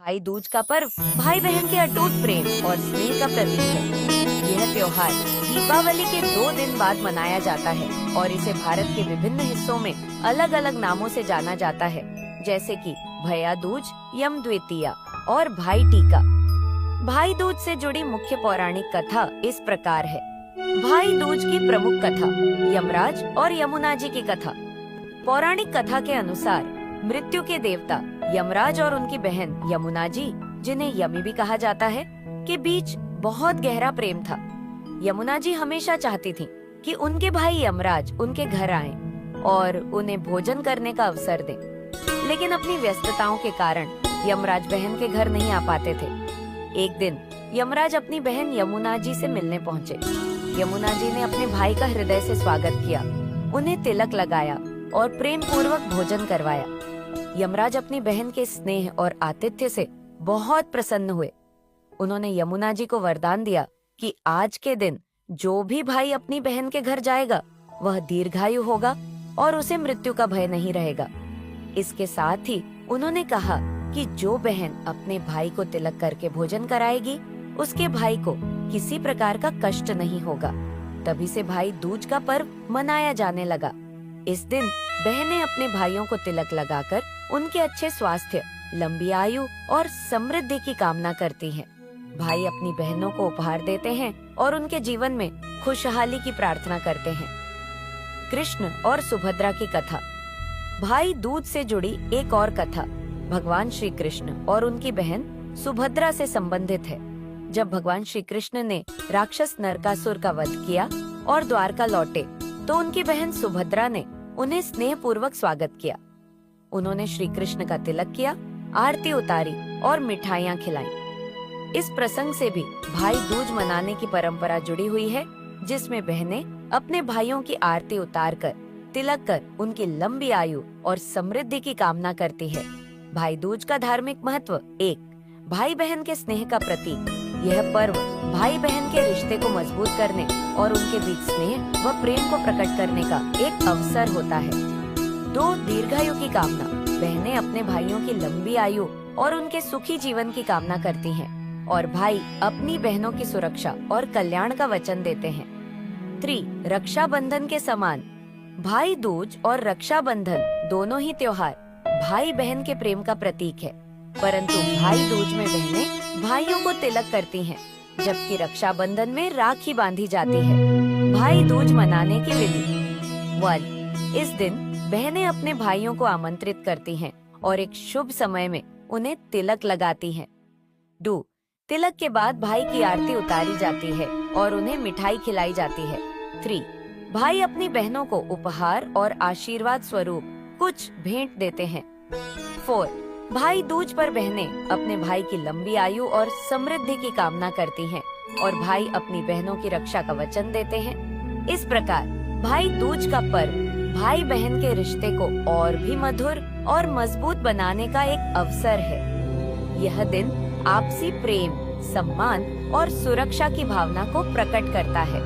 भाई दूज का पर्व भाई बहन के अटूट प्रेम और स्नेह का प्रतीक है। यह त्योहार दीपावली के 2 दिन बाद मनाया जाता है और इसे भारत के विभिन्न हिस्सों में अलग अलग नामों से जाना जाता है, जैसे कि भैया दूज, यम द्वितीया और भाई टीका। भाई दूज से जुड़ी मुख्य पौराणिक कथा इस प्रकार है। भाई दूज की प्रमुख कथा यमराज और यमुना जी की कथा। पौराणिक कथा के अनुसार मृत्यु के देवता यमराज और उनकी बहन यमुना जी, जिन्हें यमी भी कहा जाता है, के बीच बहुत गहरा प्रेम था। यमुना जी हमेशा चाहती थीं कि उनके भाई यमराज उनके घर आएं और उन्हें भोजन करने का अवसर दें, लेकिन अपनी व्यस्तताओं के कारण यमराज बहन के घर नहीं आ पाते थे। एक दिन यमराज अपनी बहन यमुना जी से मिलने पहुँचे। यमुना जी ने अपने भाई का हृदय से स्वागत किया, उन्हें तिलक लगाया और प्रेम पूर्वक भोजन करवाया। यमराज अपनी बहन के स्नेह और आतिथ्य से बहुत प्रसन्न हुए। उन्होंने यमुना जी को वरदान दिया कि आज के दिन जो भी भाई अपनी बहन के घर जाएगा वह दीर्घायु होगा और उसे मृत्यु का भय नहीं रहेगा। इसके साथ ही उन्होंने कहा कि जो बहन अपने भाई को तिलक करके भोजन कराएगी उसके भाई को किसी प्रकार का कष्ट नहीं होगा। तभी से भाई दूज का पर्व मनाया जाने लगा। इस दिन बहनें अपने भाइयों को तिलक लगाकर उनके अच्छे स्वास्थ्य, लंबी आयु और समृद्धि की कामना करती हैं। भाई अपनी बहनों को उपहार देते हैं और उनके जीवन में खुशहाली की प्रार्थना करते हैं। कृष्ण और सुभद्रा की कथा। भाई दूज से जुड़ी एक और कथा भगवान श्री कृष्ण और उनकी बहन सुभद्रा से संबंधित है। जब भगवान श्री कृष्ण ने राक्षस नरकासुर का वध किया और द्वारका लौटे तो उनकी बहन सुभद्रा ने उन्हें स्नेह पूर्वक स्वागत किया। उन्होंने श्री कृष्ण का तिलक किया, आरती उतारी और मिठाइयाँ खिलाईं। इस प्रसंग से भी भाई दूज मनाने की परंपरा जुड़ी हुई है, जिसमें बहनें अपने भाइयों की आरती उतार कर तिलक कर उनकी लंबी आयु और समृद्धि की कामना करती है। भाई दूज का धार्मिक महत्व। 1. भाई बहन के स्नेह का प्रतीक। यह पर्व भाई बहन के रिश्ते को मजबूत करने और उनके बीच स्नेह व प्रेम को प्रकट करने का एक अवसर होता है। 2. दीर्घायु की कामना। बहनें अपने भाइयों की लंबी आयु और उनके सुखी जीवन की कामना करती हैं और भाई अपनी बहनों की सुरक्षा और कल्याण का वचन देते हैं। 3. रक्षाबंधन के समान। भाई दूज और रक्षाबंधन दोनों ही त्योहार भाई बहन के प्रेम का प्रतीक है, परंतु भाई दूज में बहनें भाइयों को तिलक करती हैं, जबकि रक्षाबंधन में राखी बांधी जाती है। भाई दूज मनाने की विधि। 1. इस दिन बहनें अपने भाइयों को आमंत्रित करती हैं और एक शुभ समय में उन्हें तिलक लगाती हैं। 2. तिलक के बाद भाई की आरती उतारी जाती है और उन्हें मिठाई खिलाई जाती है। 3. भाई अपनी बहनों को उपहार और आशीर्वाद स्वरूप कुछ भेंट देते हैं। 4. भाई दूज पर बहनें अपने भाई की लंबी आयु और समृद्धि की कामना करती हैं और भाई अपनी बहनों की रक्षा का वचन देते हैं। इस प्रकार भाई दूज का पर्व भाई बहन के रिश्ते को और भी मधुर और मजबूत बनाने का एक अवसर है। यह दिन आपसी प्रेम, सम्मान और सुरक्षा की भावना को प्रकट करता है।